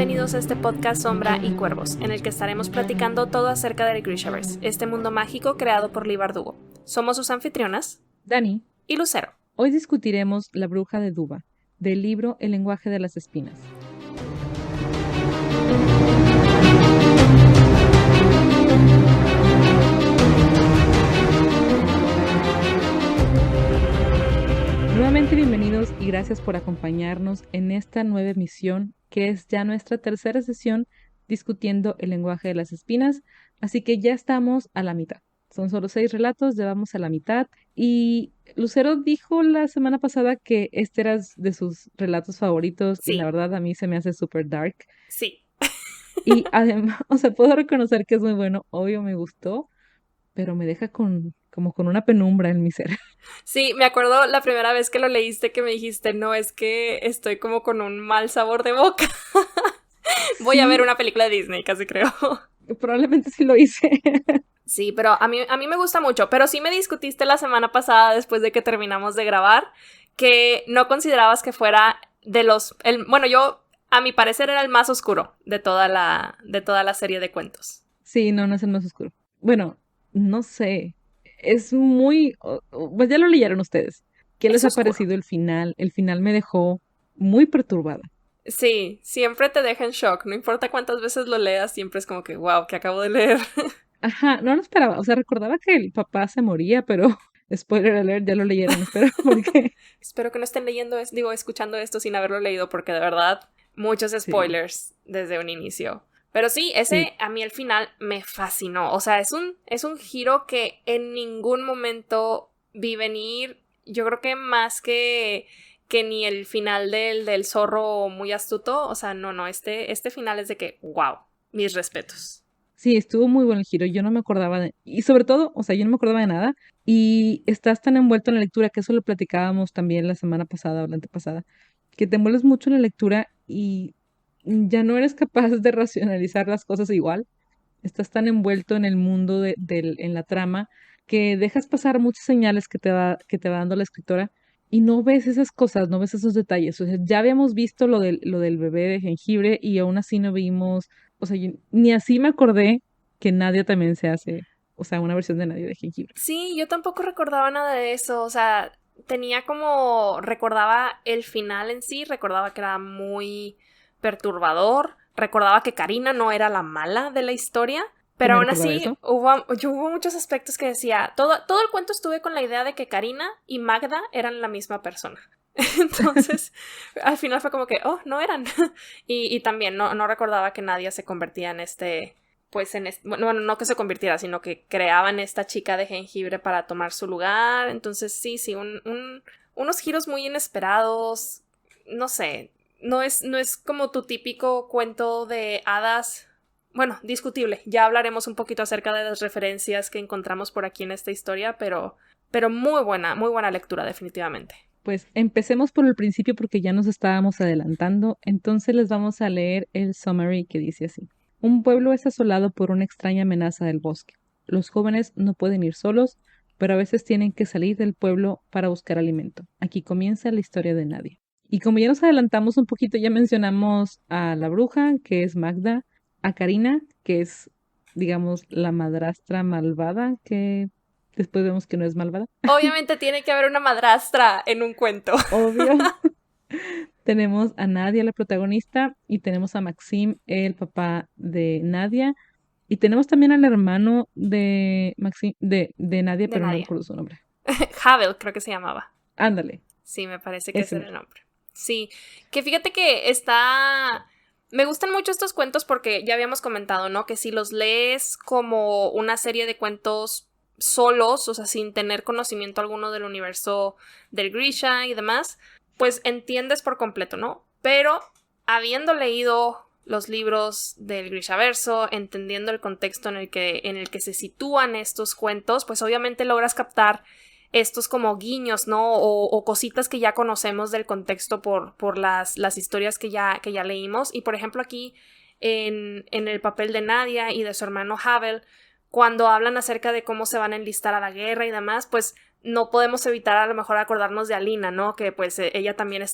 bienvenidos a este podcast Sombra y Cuervos, en el que estaremos platicando todo acerca del Grishaverse, este mundo mágico creado por Leigh Bardugo. Somos sus anfitrionas, Dani y Lucero. Hoy discutiremos La bruja de Duba, del libro El lenguaje de las espinas. Nuevamente bienvenidos y gracias por acompañarnos en esta nueva emisión, que es ya nuestra tercera sesión discutiendo el lenguaje de las espinas, así que ya estamos a la mitad. Son solo 6 relatos, ya vamos a la mitad. Y Lucero dijo la semana pasada que este era de sus relatos favoritos y la verdad a mí se me hace súper dark. Sí. Y además, puedo reconocer que es muy bueno, obvio me gustó, pero me deja como con una penumbra en mi ser. Sí, me acuerdo la primera vez que lo leíste que me dijiste, no, es que estoy como con un mal sabor de boca. Voy a ver una película de Disney, casi creo. Probablemente sí lo hice. Sí, pero a mí me gusta mucho. Pero sí me discutiste la semana pasada, después de que terminamos de grabar, que no considerabas que fuera de los... Bueno, yo, a mi parecer, era el más oscuro de toda la serie de cuentos. Sí, no es el más oscuro. Bueno, no sé. Es muy... Pues ya lo leyeron ustedes. ¿Qué les ha parecido el final? El final me dejó muy perturbada. Sí, siempre te deja en shock. No importa cuántas veces lo leas, siempre es como que, wow, ¿qué acabo de leer? Ajá, no lo esperaba. O sea, recordaba que el papá se moría, pero... Spoiler alert, ya lo leyeron, espero, porque... Espero que no estén escuchando esto sin haberlo leído, porque de verdad, muchos spoilers desde un inicio. Pero sí, a mí al final me fascinó. O sea, es un giro que en ningún momento vi venir. Yo creo que más que ni el final del zorro muy astuto. O sea, no, este final es de que, wow, mis respetos. Sí, estuvo muy buen el giro, yo no me acordaba y sobre todo, o sea, yo no me acordaba de nada y estás tan envuelto en la lectura, que eso lo platicábamos también la semana pasada o la antepasada, que te envuelves mucho en la lectura y ya no eres capaz de racionalizar las cosas igual, estás tan envuelto en el mundo en la trama, que dejas pasar muchas señales que te va dando la escritora y no ves esas cosas, no ves esos detalles. O sea, ya habíamos visto lo del bebé de jengibre y aún así no vimos, o sea, ni así me acordé que Nadia también se hace, o sea, una versión de Nadia de jengibre. Sí, yo tampoco recordaba nada de eso. O sea, recordaba el final en sí, recordaba que era muy perturbador, recordaba que Karina no era la mala de la historia, pero aún así hubo muchos aspectos que decía, todo el cuento estuve con la idea de que Karina y Magda eran la misma persona. Entonces, al final fue como que, oh, no eran. Y también no recordaba que Nadia se convertía en bueno, no que se convirtiera, sino que creaban esta chica de jengibre para tomar su lugar. Entonces, sí, unos giros muy inesperados. No sé, no es como tu típico cuento de hadas. Bueno, discutible. Ya hablaremos un poquito acerca de las referencias que encontramos por aquí en esta historia, pero muy buena lectura, definitivamente. Pues empecemos por el principio porque ya nos estábamos adelantando, entonces les vamos a leer el summary que dice así. Un pueblo es asolado por una extraña amenaza del bosque. Los jóvenes no pueden ir solos, pero a veces tienen que salir del pueblo para buscar alimento. Aquí comienza la historia de Nadia. Y como ya nos adelantamos un poquito, ya mencionamos a la bruja, que es Magda, a Karina, que es, digamos, la madrastra malvada, que después vemos que no es malvada. Obviamente tiene que haber una madrastra en un cuento. Obvio. Tenemos a Nadia, la protagonista, y tenemos a Maxim, el papá de Nadia, y tenemos también al hermano de Maxim, de Nadia, pero no recuerdo su nombre. Havel, creo que se llamaba. Ándale. Sí, me parece que ese era el nombre. Sí, que fíjate que me gustan mucho estos cuentos porque ya habíamos comentado, ¿no? Que si los lees como una serie de cuentos solos, o sea, sin tener conocimiento alguno del universo del Grisha y demás, pues entiendes por completo, ¿no? Pero habiendo leído los libros del Grishaverso, entendiendo el contexto en el que se sitúan estos cuentos, pues obviamente logras captar estos como guiños, ¿no? O cositas que ya conocemos del contexto por las historias que ya leímos. Y por ejemplo aquí en el papel de Nadia y de su hermano Havel, cuando hablan acerca de cómo se van a enlistar a la guerra y demás, pues no podemos evitar a lo mejor acordarnos de Alina, ¿no? Que pues ella también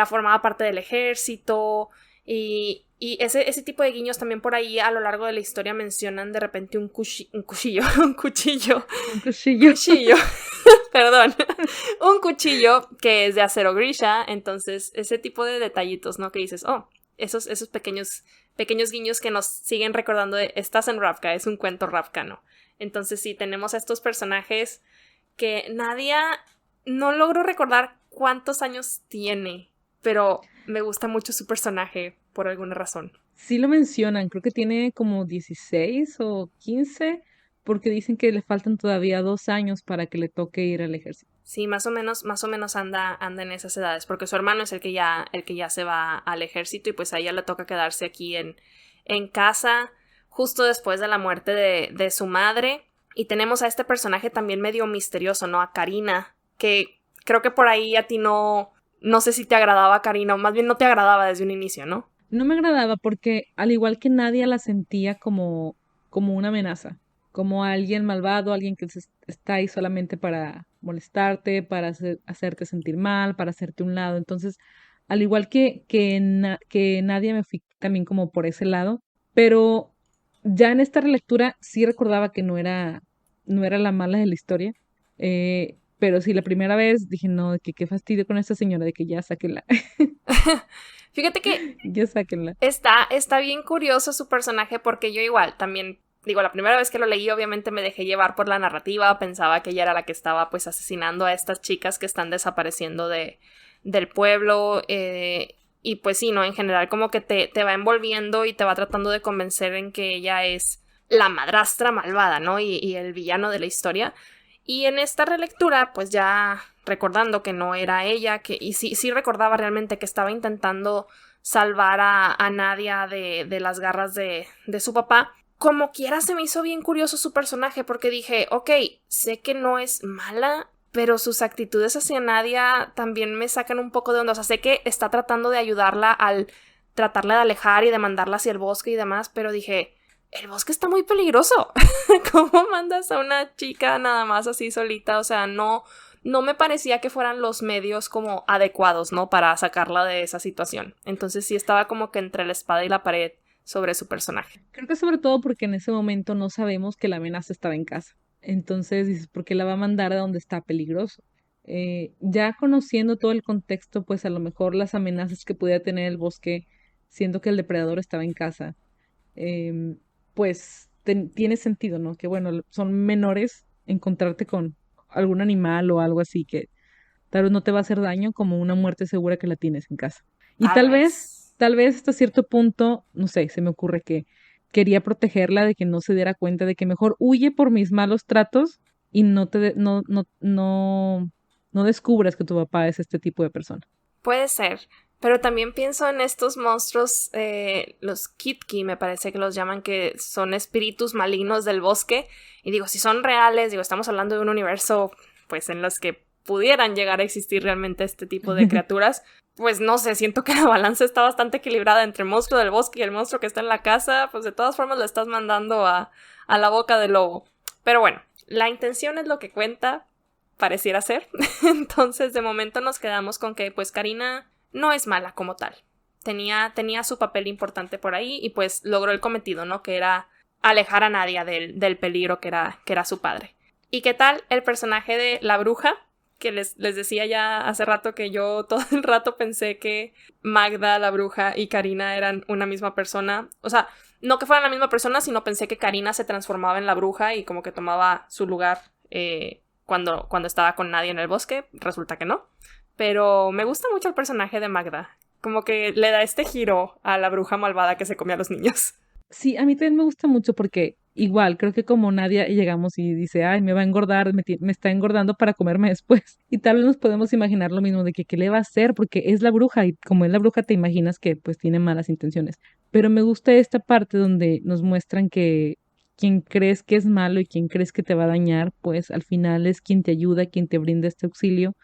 formaba parte del ejército Y ese tipo de guiños también por ahí a lo largo de la historia mencionan de repente un cuchillo, un cuchillo, Un cuchillo. cuchillo, perdón, un cuchillo que es de acero Grisha, entonces ese tipo de detallitos, ¿no? Que dices, oh, esos pequeños guiños que nos siguen recordando de, estás en Ravka, es un cuento Ravka, ¿no? Entonces sí, tenemos a estos personajes que Nadia, no logro recordar cuántos años tiene, pero me gusta mucho su personaje por alguna razón. Sí lo mencionan, creo que tiene como 16 o 15, porque dicen que le faltan todavía 2 años para que le toque ir al ejército. Sí, más o menos anda en esas edades, porque su hermano es el que ya se va al ejército y pues a ella le toca quedarse aquí en casa justo después de la muerte de su madre. Y tenemos a este personaje también medio misterioso, ¿no? A Karina, que creo que por ahí a ti no sé si te agradaba Karina, o más bien no te agradaba desde un inicio, ¿no? No me agradaba porque al igual que nadie la sentía como una amenaza, como alguien malvado, alguien que está ahí solamente para molestarte, para hacerte sentir mal, para hacerte un lado. Entonces, al igual que nadie me fui también como por ese lado, pero ya en esta relectura sí recordaba que no era la mala de la historia. Pero sí, la primera vez dije, no, de que qué fastidio con esta señora, de que ya sáquenla, Fíjate que ya sáquenla. está bien curioso su personaje porque yo igual también, digo, la primera vez que lo leí obviamente me dejé llevar por la narrativa, pensaba que ella era la que estaba pues asesinando a estas chicas que están desapareciendo del pueblo y pues sí, ¿no? En general como que te va envolviendo y te va tratando de convencer en que ella es la madrastra malvada, ¿no? Y el villano de la historia. Y en esta relectura, pues ya recordando que no era ella, y sí recordaba realmente que estaba intentando salvar a Nadia de las garras de su papá. Como quiera se me hizo bien curioso su personaje porque dije, ok, sé que no es mala, pero sus actitudes hacia Nadia también me sacan un poco de onda. O sea, sé que está tratando de ayudarla al tratarla de alejar y de mandarla hacia el bosque y demás, pero dije, el bosque está muy peligroso. ¿Cómo mandas a una chica nada más así solita? O sea, no me parecía que fueran los medios como adecuados, ¿no? Para sacarla de esa situación. Entonces sí estaba como que entre la espada y la pared sobre su personaje. Creo que sobre todo porque en ese momento no sabemos que la amenaza estaba en casa. Entonces dices, ¿por qué la va a mandar a donde está peligroso? Ya conociendo todo el contexto, pues a lo mejor las amenazas que pudiera tener el bosque, siendo que el depredador estaba en casa, em, pues tiene sentido, ¿no? Que bueno, son menores encontrarte con algún animal o algo así que tal vez no te va a hacer daño como una muerte segura que la tienes en casa. Y Tal vez. tal vez hasta cierto punto, no sé, se me ocurre que quería protegerla de que no se diera cuenta de que mejor huye por mis malos tratos y no descubras que tu papá es este tipo de persona. Puede ser. Pero también pienso en estos monstruos, los Kitki, me parece que los llaman, que son espíritus malignos del bosque. Y digo, si son reales, digo, estamos hablando de un universo, pues, en los que pudieran llegar a existir realmente este tipo de criaturas. Pues no sé, siento que la balanza está bastante equilibrada entre el monstruo del bosque y el monstruo que está en la casa. Pues de todas formas lo estás mandando a la boca del lobo. Pero bueno, la intención es lo que cuenta, pareciera ser. Entonces, de momento nos quedamos con que, pues, Karina no es mala como tal. Tenía su papel importante por ahí y pues logró el cometido, ¿no? Que era alejar a Nadia del peligro que era su padre. ¿Y qué tal el personaje de la bruja? Que les decía ya hace rato que yo todo el rato pensé que Magda, la bruja, y Karina eran una misma persona. O sea, no que fueran la misma persona, sino pensé que Karina se transformaba en la bruja y como que tomaba su lugar cuando estaba con Nadia en el bosque. Resulta que no. Pero me gusta mucho el personaje de Magda. Como que le da este giro a la bruja malvada que se come a los niños. Sí, a mí también me gusta mucho porque igual, creo que como Nadia llegamos y dice, ay, me va a engordar, me está engordando para comerme después. Y tal vez nos podemos imaginar lo mismo de que qué le va a hacer, porque es la bruja y como es la bruja te imaginas que pues tiene malas intenciones. Pero me gusta esta parte donde nos muestran que quien crees que es malo y quien crees que te va a dañar, pues al final es quien te ayuda, quien te brinda este auxilio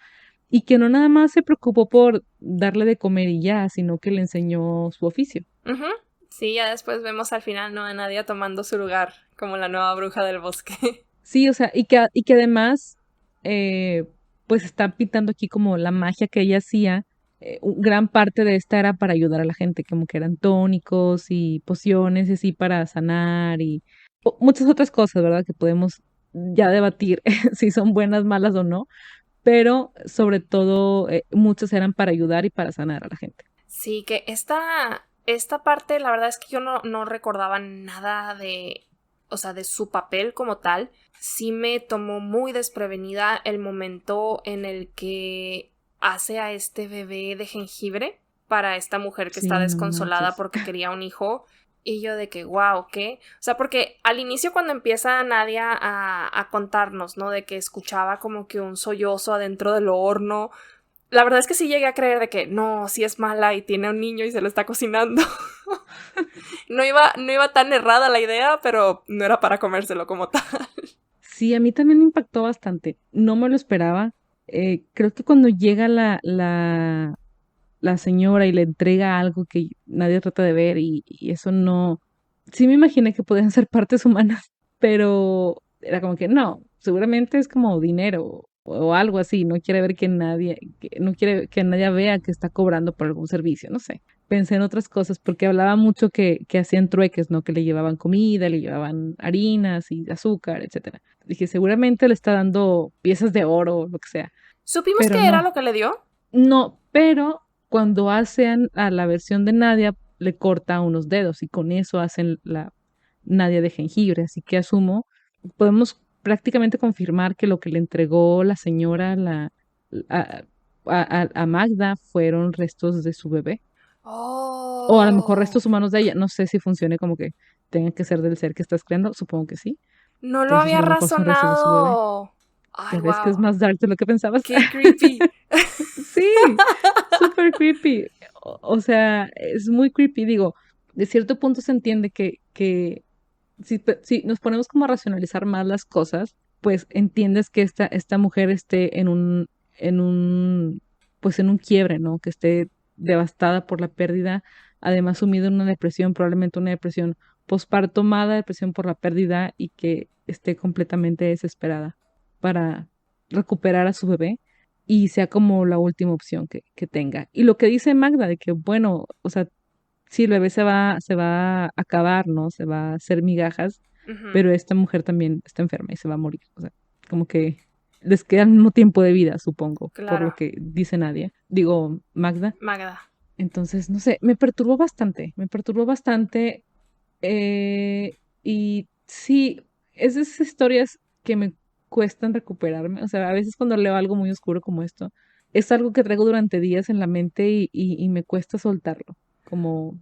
y que no nada más se preocupó por darle de comer y ya, sino que le enseñó su oficio. Ujú. Sí, ya después vemos al final, ¿no? A Nadia tomando su lugar como la nueva bruja del bosque. Sí, o sea, y que además, eh, pues está pintando aquí como la magia que ella hacía, gran parte de esta era para ayudar a la gente, como que eran tónicos y pociones y así para sanar y muchas otras cosas, ¿verdad? Que podemos ya debatir si son buenas, malas o no, pero sobre todo muchas eran para ayudar y para sanar a la gente. Sí, que esta parte, la verdad es que yo no recordaba nada de, o sea, de su papel como tal. Sí me tomó muy desprevenida el momento en el que hace a este bebé de jengibre para esta mujer que está Sí, no desconsolada manches. porque quería un hijo. Y yo de que, wow, ¿qué? O sea, porque al inicio cuando empieza Nadia a contarnos, ¿no? De que escuchaba como que un sollozo adentro del horno. La verdad es que sí llegué a creer de que no, sí es mala y tiene un niño y se lo está cocinando. No iba tan errada la idea, pero no era para comérselo como tal. Sí, a mí también me impactó bastante. No me lo esperaba. Creo que cuando llega la señora y le entrega algo que nadie trata de ver y eso no. Sí me imaginé que podían ser partes humanas, pero era como que no, seguramente es como dinero o algo así. No quiere ver no quiere que nadie vea que está cobrando por algún servicio, no sé. Pensé en otras cosas porque hablaba mucho que hacían trueques, ¿no? Que le llevaban comida, le llevaban harinas y azúcar, etcétera. Dije, seguramente le está dando piezas de oro, lo que sea, ¿Supimos pero qué era no. lo que le dio? No, pero cuando hacen a la versión de Nadia, le corta unos dedos y con eso hacen la Nadia de jengibre. Así que asumo, podemos prácticamente confirmar que lo que le entregó la señora a, a Magda fueron restos de su bebé. O a lo mejor Oh, restos humanos de ella. No sé si funcione como que tengan que ser del ser que estás creando. Supongo que sí. no lo Entonces a había lo mejor son restos de su bebé. razonado. Ay, Ya ves que es wow. más dark de lo que pensabas. Qué creepy. Sí, súper creepy. O sea, es muy creepy. Digo, de cierto punto se entiende que si nos ponemos como a racionalizar más las cosas, pues entiendes que esta mujer esté pues en un quiebre, ¿no? Que esté devastada por la pérdida, además sumida en una depresión, probablemente una depresión postpartomada, depresión por la pérdida y que esté completamente desesperada para recuperar a su bebé y sea como la última opción que tenga. Y lo que dice Magda, de que, bueno, o sea, sí, el bebé se va a acabar, ¿no? Se va a hacer migajas, Ujú. pero esta mujer también está enferma y se va a morir. O sea, como que les queda el mismo tiempo de vida, supongo, por lo Claro, que dice Nadia. Digo, Magda. Magda. Entonces, no sé, me perturbó bastante. Y sí, es de esas historias que me cuestan recuperarme. O sea, a veces cuando leo algo muy oscuro como esto, es algo que traigo durante días en la mente y me cuesta soltarlo. Como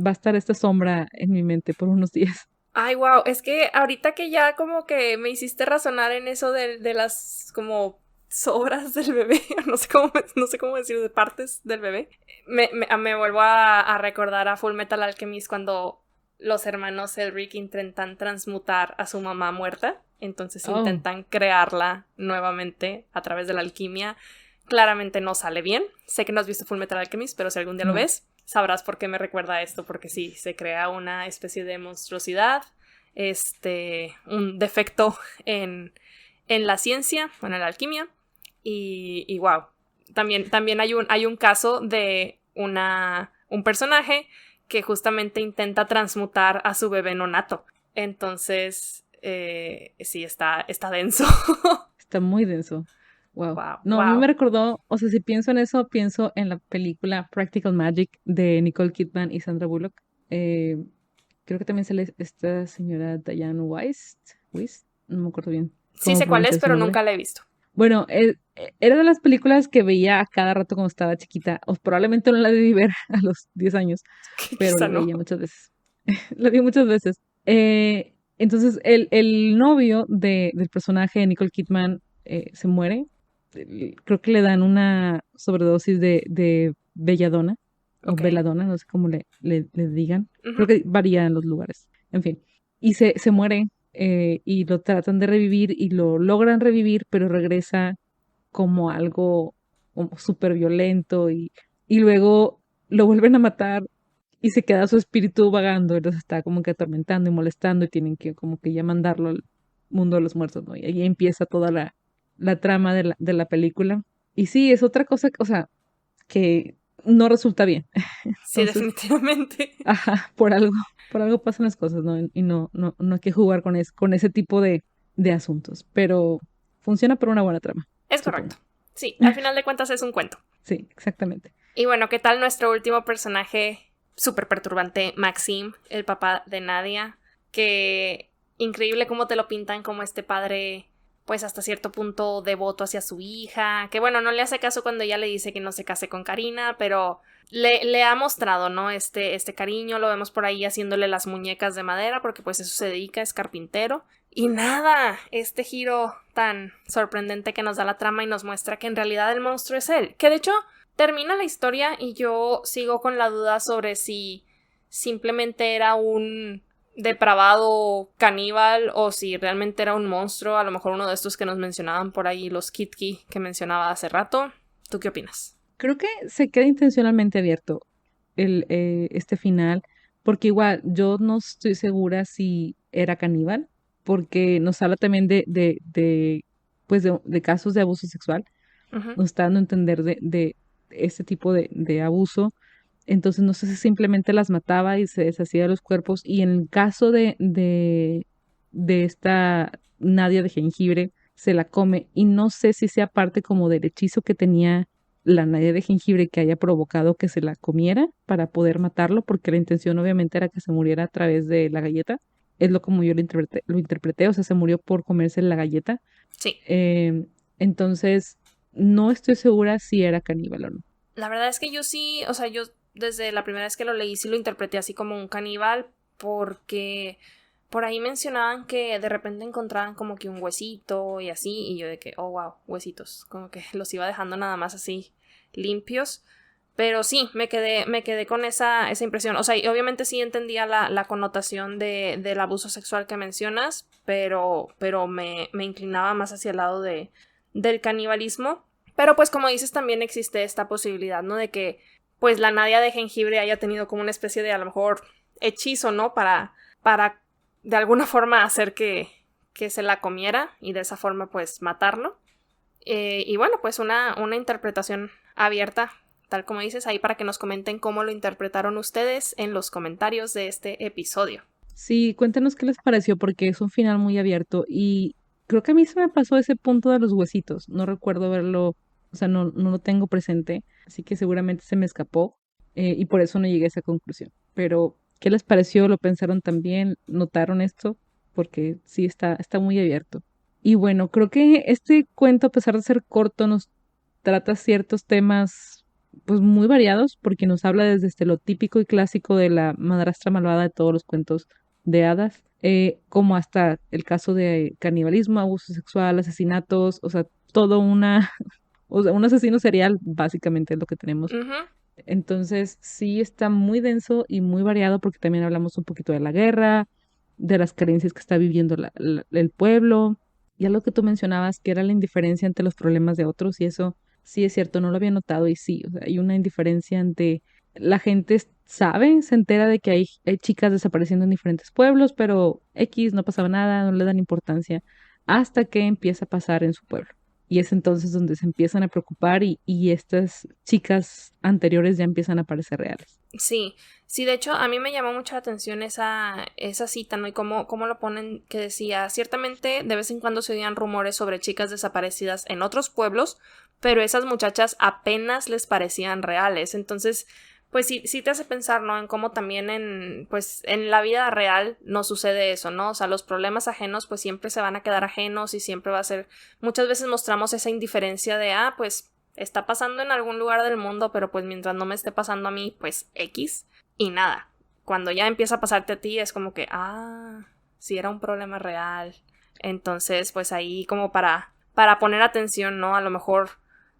va a estar esta sombra en mi mente por unos días. Ay, wow, es que ahorita que ya como que me hiciste razonar en eso de las como sobras del bebé, no sé cómo decir, de partes del bebé, me vuelvo a recordar a Full Metal Alchemist cuando los hermanos Elric intentan transmutar a su mamá muerta, entonces Oh, intentan crearla nuevamente a través de la alquimia. Claramente no sale bien. Sé que no has visto Full Metal Alchemist, pero si algún día lo no. ves, sabrás por qué me recuerda a esto, porque sí, se crea una especie de monstruosidad, un defecto en la ciencia, o en la alquimia, y wow. También hay un caso de un personaje que justamente intenta transmutar a su bebé nonato. Entonces, sí, está denso. Está muy denso. Wow. Wow, No, a mí me wow. recordó, o sea, si pienso en eso, pienso en la película Practical Magic de Nicole Kidman y Sandra Bullock. Eh, Creo que también sale esta señora Diane Weiss, no me acuerdo bien Sí cómo sé cuál es, pronunciar su pero nombre. nunca la he visto. Bueno, era de las películas que veía a cada rato cuando estaba chiquita, o probablemente no la debí ver a los 10 años, pero Quizá la no. veía muchas veces. La vi muchas veces. Entonces, el novio del personaje de Nicole Kidman se muere. Creo que le dan una sobredosis de belladona o Ok. beladona, no sé cómo le digan. Creo Ujú. que varía en los lugares. En fin. Y se muere y lo tratan de revivir y lo logran revivir, pero regresa como algo como súper violento y luego lo vuelven a matar y se queda su espíritu vagando y los está como que atormentando y molestando y tienen que como que ya mandarlo al mundo de los muertos, ¿no? Y ahí empieza toda la trama de la película. Y sí, es otra cosa, o sea, que no resulta bien. Sí, Entonces, definitivamente. ajá, por algo pasan las cosas, ¿no? Y no hay que jugar con ese tipo de asuntos, pero funciona por una buena trama, Es correcto. supongo. Sí, al final de cuentas es un cuento. Sí, exactamente. Y bueno, ¿qué tal nuestro último personaje súper perturbante, Maxim, el papá de Nadia? Que increíble cómo te lo pintan como este padre, pues hasta cierto punto devoto hacia su hija, que bueno, no le hace caso cuando ella le dice que no se case con Karina, pero le ha mostrado, ¿no? Este cariño, lo vemos por ahí haciéndole las muñecas de madera, porque pues eso se dedica, es carpintero. Y nada, este giro tan sorprendente que nos da la trama y nos muestra que en realidad el monstruo es él, que de hecho termina la historia y yo sigo con la duda sobre si simplemente era un depravado caníbal o si realmente era un monstruo, a lo mejor uno de estos que nos mencionaban por ahí, los Kitki que mencionaba hace rato. ¿Tú qué opinas? Creo que se queda intencionalmente abierto este final, porque igual yo no estoy segura si era caníbal, porque nos habla también pues de casos de abuso sexual, Ujú. nos está dando a entender de este tipo de abuso. Entonces no sé si simplemente las mataba y se deshacía de los cuerpos. Y en el caso de esta Nadia de jengibre, se la come. Y no sé si sea parte como del hechizo que tenía la Nadia de jengibre que haya provocado que se la comiera para poder matarlo, porque la intención obviamente era que se muriera a través de la galleta. Es lo como yo lo interpreté, o sea, se murió por comerse la galleta. Sí, Em, entonces, no estoy segura si era caníbal o no. la verdad es que yo sí, o sea, yo desde la primera vez que lo leí sí lo interpreté así como un caníbal porque por ahí mencionaban que de repente encontraban como que un huesito y así y yo de que, oh wow, huesitos, como que los iba dejando nada más así limpios. Pero sí, me quedé con esa impresión. O sea, y obviamente sí entendía la connotación del abuso sexual que mencionas, pero me inclinaba más hacia el lado del canibalismo. Pero pues como dices, también existe esta posibilidad, ¿no? De que pues la Nadia de jengibre haya tenido como una especie de a lo mejor hechizo, ¿no? Para de alguna forma hacer que se la comiera y de esa forma pues matarlo. Y bueno, pues una interpretación abierta, tal como dices, ahí para que nos comenten cómo lo interpretaron ustedes en los comentarios de este episodio. Sí, cuéntanos qué les pareció, porque es un final muy abierto y creo que a mí se me pasó ese punto de los huesitos. No recuerdo verlo, o sea, no lo tengo presente, así que seguramente se me escapó y por eso no llegué a esa conclusión. Pero, ¿qué les pareció? ¿Lo pensaron también? ¿Notaron esto? Porque sí está muy abierto. Y bueno, creo que este cuento, a pesar de ser corto, nos trata ciertos temas pues muy variados, porque nos habla desde lo típico y clásico de la madrastra malvada de todos los cuentos de hadas, como hasta el caso de canibalismo, abuso sexual, asesinatos, o sea, todo o sea, un asesino serial, básicamente es lo que tenemos. Ujú. Entonces, sí está muy denso y muy variado porque también hablamos un poquito de la guerra, de las carencias que está viviendo el pueblo, y algo que tú mencionabas, que era la indiferencia ante los problemas de otros, y eso sí es cierto, no lo había notado, y sí, o sea, hay una indiferencia ante la gente sabe, se entera de que hay chicas desapareciendo en diferentes pueblos, pero X no pasaba nada, no le dan importancia, hasta que empieza a pasar en su pueblo. Y es entonces donde se empiezan a preocupar y estas chicas anteriores ya empiezan a parecer reales. Sí, sí, de hecho a mí me llamó mucha atención esa cita, ¿no? Y cómo lo ponen, que decía, ciertamente de vez en cuando se oían rumores sobre chicas desaparecidas en otros pueblos, pero esas muchachas apenas les parecían reales. Entonces, pues sí, sí te hace pensar, ¿no? En cómo también pues, en la vida real no sucede eso, ¿no? O sea, los problemas ajenos pues siempre se van a quedar ajenos y siempre va a ser, muchas veces mostramos esa indiferencia de, pues está pasando en algún lugar del mundo, pero pues mientras no me esté pasando a mí, pues X y nada. Cuando ya empieza a pasarte a ti es como que, sí era un problema real. Entonces, pues ahí como para poner atención, ¿no? A lo mejor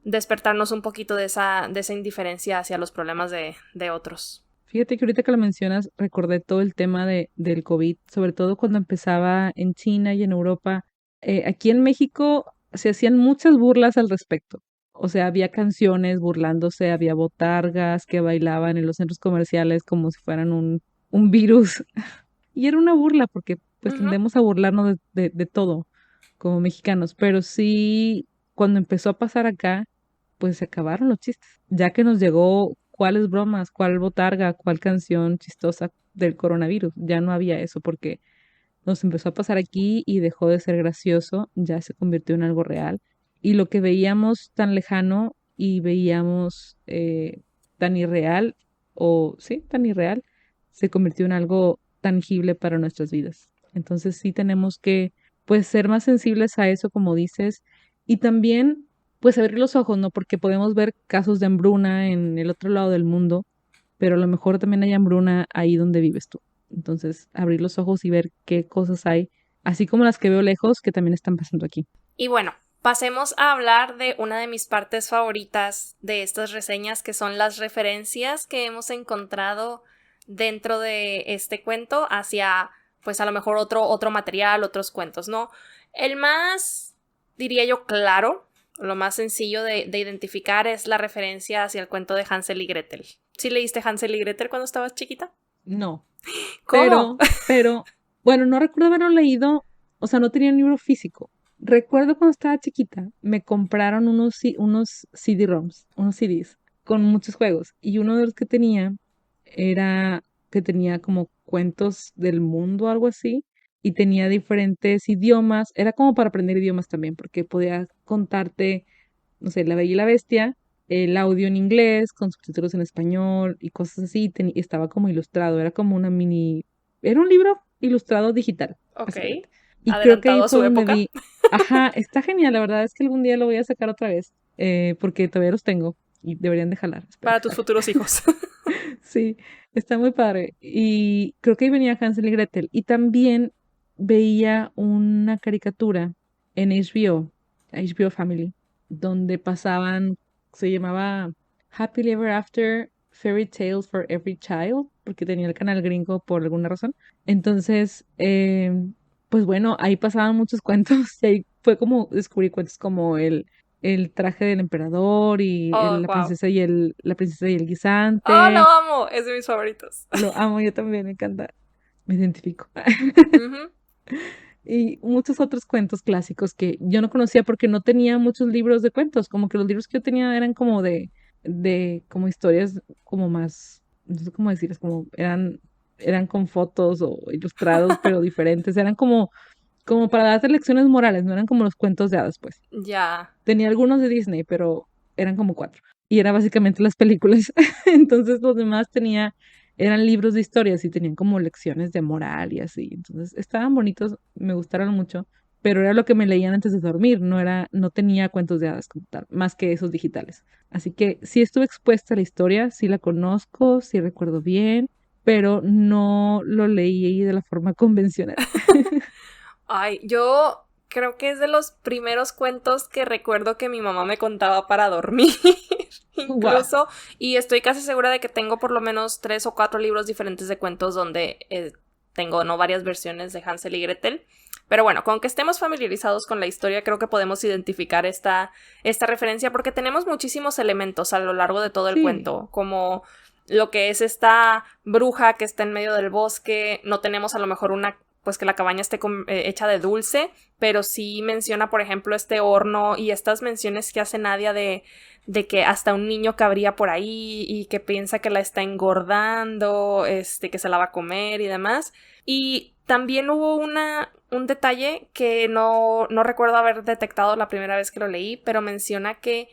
despertarnos un poquito de esa indiferencia hacia los problemas de otros. Fíjate que ahorita que lo mencionas, recordé todo el tema del COVID, sobre todo cuando empezaba en China y en Europa. Aquí en México se hacían muchas burlas al respecto. O sea, había canciones burlándose, había botargas que bailaban en los centros comerciales como si fueran un virus. Y era una burla porque pues Ujú. tendemos a burlarnos de todo como mexicanos. Pero sí, cuando empezó a pasar acá, pues se acabaron los chistes, ya que nos llegó cuáles bromas, cuál botarga, cuál canción chistosa del coronavirus. Ya no había eso porque nos empezó a pasar aquí y dejó de ser gracioso, ya se convirtió en algo real. Y lo que veíamos tan lejano y veíamos tan irreal, o sí, tan irreal, se convirtió en algo tangible para nuestras vidas. Entonces sí tenemos que, pues, ser más sensibles a eso, como dices, y también, pues, abrir los ojos, ¿no? Porque podemos ver casos de hambruna en el otro lado del mundo, pero a lo mejor también hay hambruna ahí donde vives tú. Entonces, abrir los ojos y ver qué cosas hay, así como las que veo lejos, que también están pasando aquí. Y bueno, pasemos a hablar de una de mis partes favoritas de estas reseñas, que son las referencias que hemos encontrado dentro de este cuento hacia, pues a lo mejor otro material, otros cuentos, ¿no? El más, diría yo, claro, lo más sencillo de identificar es la referencia hacia el cuento de Hansel y Gretel. ¿Sí leíste Hansel y Gretel cuando estabas chiquita? No, ¿Cómo? bueno, no recuerdo haberlo leído, o sea, no tenía un libro físico. Recuerdo cuando estaba chiquita, me compraron unos CD-ROMs, unos CDs, con muchos juegos, y uno de los que tenía era que tenía como cuentos del mundo, algo así, y tenía diferentes idiomas, era como para aprender idiomas también, porque podía contarte, no sé, La Bella y la Bestia, el audio en inglés, con subtítulos en español y cosas así, y estaba como ilustrado, era como una era un libro ilustrado digital, Ok, básicamente. Y creo que ahí adelantado a fue su donde época. vi, ajá, está genial, la verdad es que algún día lo voy a sacar otra vez, porque todavía los tengo y deberían de jalar, espero. Para tus futuros hijos. Sí, está muy padre. Y creo que ahí venía Hansel y Gretel. Y también veía una caricatura en HBO Family, donde pasaban, se llamaba Happily Ever After Fairy Tales for Every Child, porque tenía el canal gringo por alguna razón. Entonces, pues bueno, ahí pasaban muchos cuentos y ahí fue como descubrí cuentos como el traje del emperador y Oh, la wow. princesa la princesa y el Oh, lo guisante. amo. Es de mis favoritos. Lo amo, yo también, me encanta. Me identifico. Ujú. Y muchos otros cuentos clásicos que yo no conocía porque no tenía muchos libros de cuentos, como que los libros que yo tenía eran como de como historias como más, no sé cómo decirles, eran con fotos o ilustrados, pero diferentes, eran como para darte lecciones morales, no eran como los cuentos de hadas, pues. Ya. Tenía algunos de Disney, pero eran como cuatro. Y era básicamente las películas. Entonces los demás eran libros de historias y tenían como lecciones de moral y así. Entonces estaban bonitos, me gustaron mucho, pero era lo que me leían antes de dormir, no tenía cuentos de hadas como tal, más que esos digitales. Así que sí estuve expuesta a la historia, sí la conozco, sí recuerdo bien, pero no lo leí de la forma convencional. Ay, yo creo que es de los primeros cuentos que recuerdo que mi mamá me contaba para dormir. Wow. Incluso, y estoy casi segura de que tengo por lo menos 3 o 4 libros diferentes de cuentos donde tengo, ¿no?, varias versiones de Hansel y Gretel. Pero bueno, con que estemos familiarizados con la historia, creo que podemos identificar esta referencia porque tenemos muchísimos elementos a lo largo de todo el Sí, cuento, como lo que es esta bruja que está en medio del bosque. No tenemos a lo mejor pues que la cabaña esté hecha de dulce, pero sí menciona, por ejemplo, este horno y estas menciones que hace Nadia de que hasta un niño cabría por ahí y que piensa que la está engordando, que se la va a comer y demás. Y también hubo un detalle que no recuerdo haber detectado la primera vez que lo leí, pero menciona que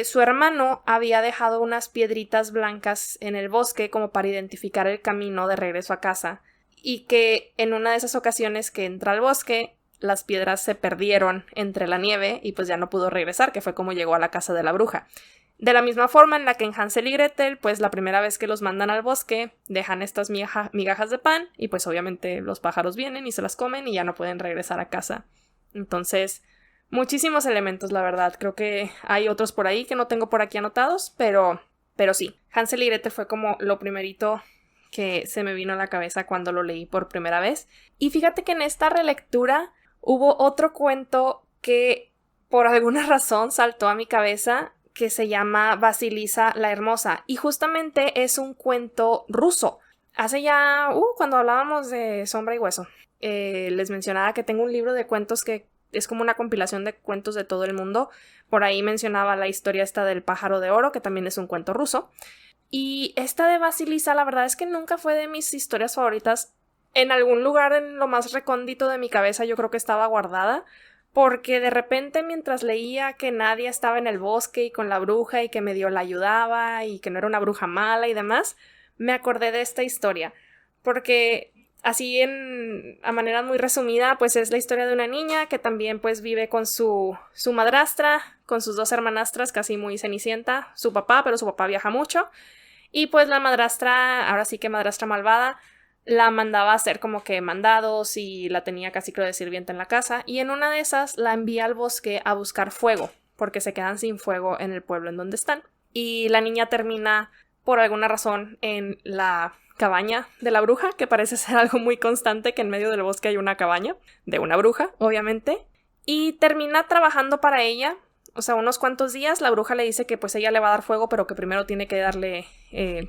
su hermano había dejado unas piedritas blancas en el bosque como para identificar el camino de regreso a casa, y que en una de esas ocasiones que entra al bosque, las piedras se perdieron entre la nieve y pues ya no pudo regresar, que fue como llegó a la casa de la bruja. De la misma forma en la que en Hansel y Gretel, pues la primera vez que los mandan al bosque, dejan estas migajas de pan y pues obviamente los pájaros vienen y se las comen y ya no pueden regresar a casa. Entonces, muchísimos elementos, la verdad. Creo que hay otros por ahí que no tengo por aquí anotados, pero sí, Hansel y Gretel fue como lo primerito que se me vino a la cabeza cuando lo leí por primera vez. Y fíjate que en esta relectura hubo otro cuento que por alguna razón saltó a mi cabeza, que se llama Vasilisa la Hermosa, y justamente es un cuento ruso. Hace ya, cuando hablábamos de Sombra y Hueso, les mencionaba que tengo un libro de cuentos que es como una compilación de cuentos de todo el mundo. Por ahí mencionaba la historia esta del pájaro de oro, que también es un cuento ruso. Y esta de Basilisa, la verdad es que nunca fue de mis historias favoritas. En algún lugar en lo más recóndito de mi cabeza yo creo que estaba guardada, porque de repente mientras leía que Nadia estaba en el bosque y con la bruja y que medio la ayudaba y que no era una bruja mala y demás, me acordé de esta historia, porque así a manera muy resumida, pues es la historia de una niña que también pues vive con su madrastra, con sus dos hermanastras casi muy cenicienta, su papá, pero su papá viaja mucho, y pues la madrastra, ahora sí que madrastra malvada, la mandaba a hacer como que mandados y la tenía casi creo de sirvienta en la casa, y en una de esas la envía al bosque a buscar fuego, porque se quedan sin fuego en el pueblo en donde están. Y la niña termina, por alguna razón, en la cabaña de la bruja, que parece ser algo muy constante, que en medio del bosque hay una cabaña de una bruja, obviamente, y termina trabajando para ella. O sea, unos cuantos días la bruja le dice que pues ella le va a dar fuego, pero que primero tiene que darle,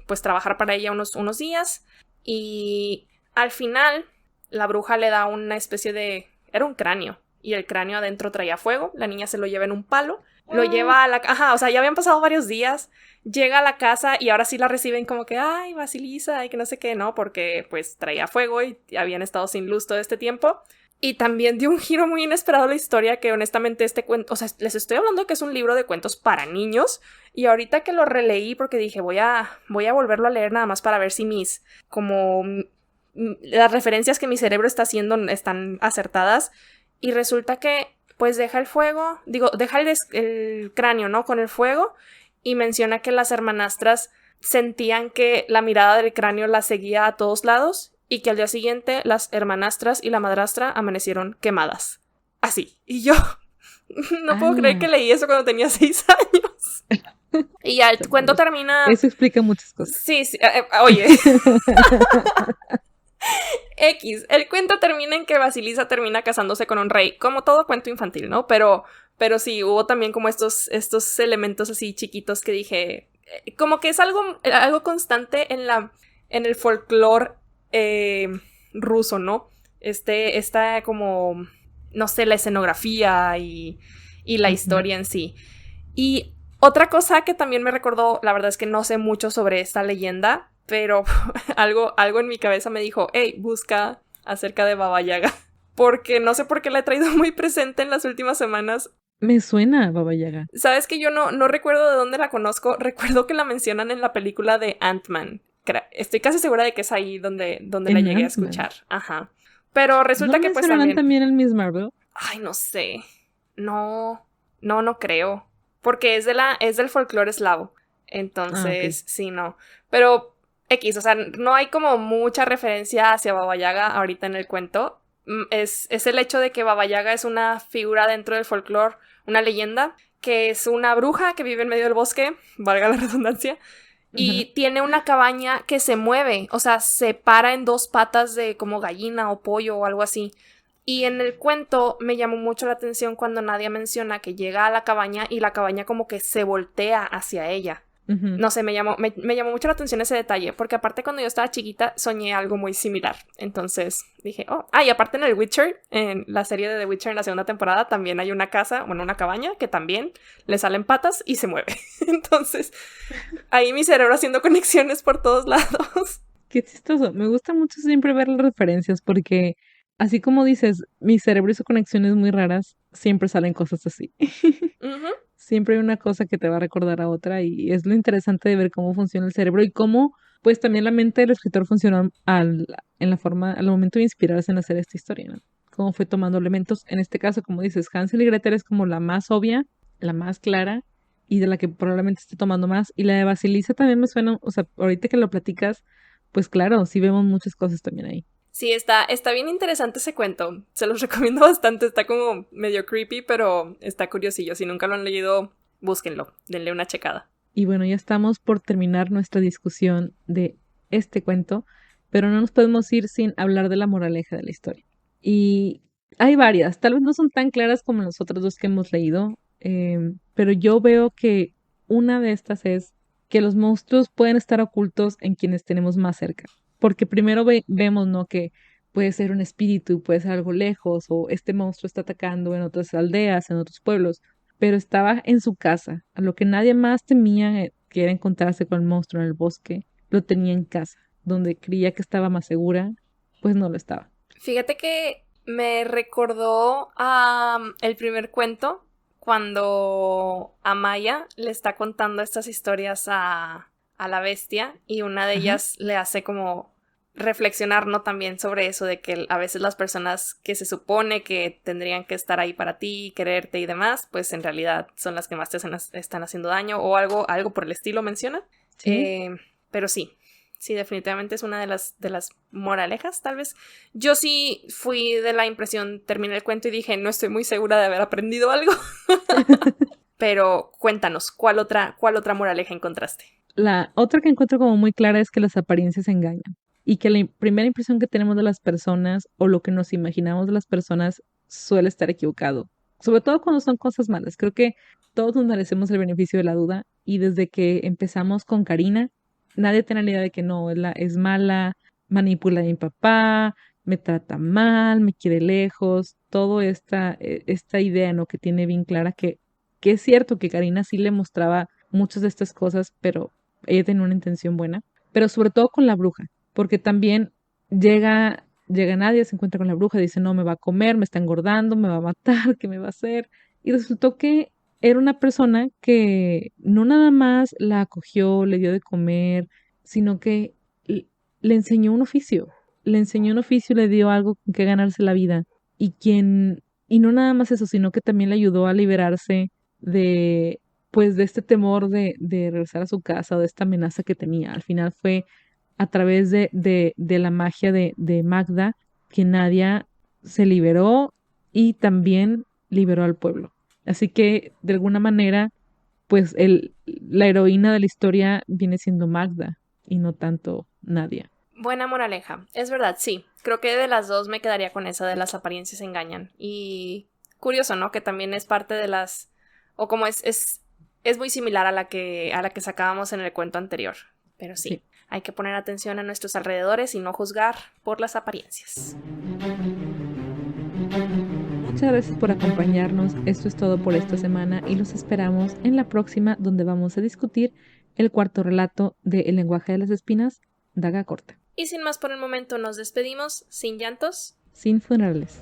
pues trabajar para ella unos días. Y al final la bruja le da una especie de... era un cráneo, y el cráneo adentro traía fuego. La niña se lo lleva en un palo, lo lleva a la... Ajá, o sea, ya habían pasado varios días, llega a la casa y ahora sí la reciben como que, ay, Basilisa, y que no sé qué, ¿no? Porque pues traía fuego y habían estado sin luz todo este tiempo. Y también dio un giro muy inesperado a la historia, que honestamente este cuento, o sea, les estoy hablando de que es un libro de cuentos para niños, y ahorita que lo releí porque dije voy a volverlo a leer nada más para ver si las referencias que mi cerebro está haciendo están acertadas, y resulta que pues deja el cráneo, ¿no? Con el fuego, y menciona que las hermanastras sentían que la mirada del cráneo la seguía a todos lados, y que al día siguiente las hermanastras y la madrastra amanecieron quemadas. Así. Y yo no puedo creer que leí eso cuando tenía 6 años. Y ya el cuento termina... Eso explica muchas cosas. Sí, oye. El cuento termina en que Basilisa termina casándose con un rey, como todo cuento infantil, ¿no? Pero sí, hubo también como estos elementos así chiquitos que dije... como que es algo constante en el folclore ruso, ¿no? Está como, no sé, la escenografía y la historia en sí. Y otra cosa que también me recordó, la verdad es que no sé mucho sobre esta leyenda, pero algo en mi cabeza me dijo, hey, busca acerca de Baba Yaga, porque no sé por qué la he traído muy presente en las últimas semanas. Me suena Baba Yaga. Sabes que yo no recuerdo de dónde la conozco, recuerdo que la mencionan en la película de Ant-Man. Estoy casi segura de que es ahí donde la llegué a escuchar. Ajá. Pero resulta que pues también el Miss Marvel? Ay, no sé. No creo. Porque es del folclore eslavo. Entonces, okay. Sí, no. Pero X, o sea, no hay como mucha referencia hacia Baba Yaga ahorita en el cuento. Es el hecho de que Baba Yaga es una figura dentro del folclore, una leyenda, que es una bruja que vive en medio del bosque, valga la redundancia, y tiene una cabaña que se mueve, o sea, se para en 2 patas de como gallina o pollo o algo así. Y en el cuento me llamó mucho la atención cuando Nadia menciona que llega a la cabaña y la cabaña como que se voltea hacia ella. No sé, me llamó mucho la atención ese detalle, porque aparte cuando yo estaba chiquita soñé algo muy similar. Entonces dije, y aparte en el Witcher, en la serie de The Witcher en la 2ª temporada, también hay una casa, bueno, una cabaña que también le salen patas y se mueve. Entonces, ahí mi cerebro haciendo conexiones por todos lados. Qué chistoso. Me gusta mucho siempre ver las referencias porque, así como dices, mi cerebro hizo conexiones muy raras, siempre salen cosas así. Siempre hay una cosa que te va a recordar a otra y es lo interesante de ver cómo funciona el cerebro y cómo, pues, también la mente del escritor funcionó al momento de inspirarse en hacer esta historia, ¿no? Cómo fue tomando elementos. En este caso, como dices, Hansel y Gretel es como la más obvia, la más clara y de la que probablemente esté tomando más. Y la de Basilisa también me suena, o sea, ahorita que lo platicas, pues claro, sí vemos muchas cosas también ahí. Sí, está bien interesante ese cuento. Se los recomiendo bastante. Está como medio creepy, pero está curiosillo. Si nunca lo han leído, búsquenlo. Denle una checada. Y bueno, ya estamos por terminar nuestra discusión de este cuento, pero no nos podemos ir sin hablar de la moraleja de la historia. Y hay varias. Tal vez no son tan claras como las otras 2 que hemos leído, pero yo veo que una de estas es que los monstruos pueden estar ocultos en quienes tenemos más cerca. Porque primero vemos, ¿no? Que puede ser un espíritu, puede ser algo lejos, o este monstruo está atacando en otras aldeas, en otros pueblos, pero estaba en su casa. A lo que nadie más temía que era encontrarse con el monstruo en el bosque, lo tenía en casa, donde creía que estaba más segura, pues no lo estaba. Fíjate que me recordó a el primer cuento cuando Amaya le está contando estas historias a la bestia y una de Ajá. ellas le hace como reflexionar, ¿no? También sobre eso de que a veces las personas que se supone que tendrían que estar ahí para ti, quererte y demás, pues en realidad son las que más te están haciendo daño o algo por el estilo menciona. Sí. Eh, pero sí, sí, definitivamente es una de las moralejas, tal vez. Yo sí fui de la impresión, terminé el cuento y dije, no estoy muy segura de haber aprendido algo. Pero cuéntanos, cuál otra moraleja encontraste? La otra que encuentro como muy clara es que las apariencias engañan y que la primera impresión que tenemos de las personas o lo que nos imaginamos de las personas suele estar equivocado, sobre todo cuando son cosas malas. Creo que todos nos merecemos el beneficio de la duda y desde que empezamos con Karina, nadie tiene la idea de que no, es mala, manipula a mi papá, me trata mal, me quiere lejos, toda esta idea, ¿no? Que tiene bien clara que es cierto que Karina sí le mostraba muchas de estas cosas, pero ella tenía una intención buena, pero sobre todo con la bruja, porque también llega Nadia, se encuentra con la bruja, dice, no, me va a comer, me está engordando, me va a matar, ¿qué me va a hacer? Y resultó que era una persona que no nada más la acogió, le dio de comer, sino que le enseñó un oficio, le dio algo con que ganarse la vida, y no nada más eso, sino que también le ayudó a liberarse de pues de este temor de regresar a su casa o de esta amenaza que tenía. Al final fue a través de la magia de Magda que Nadia se liberó y también liberó al pueblo. Así que de alguna manera, pues la heroína de la historia viene siendo Magda y no tanto Nadia. Buena moraleja. Es verdad, sí. Creo que de las dos me quedaría con esa de las apariencias engañan. Y curioso, ¿no? Que también es parte de las. O como es muy similar a la que sacábamos en el cuento anterior. Pero sí, Sí. hay que poner atención a nuestros alrededores y no juzgar por las apariencias. Muchas gracias por acompañarnos. Esto es todo por esta semana y los esperamos en la próxima donde vamos a discutir el cuarto relato de El lenguaje de las espinas, Daga corta, Y sin más por el momento, nos despedimos sin llantos. sin funerales.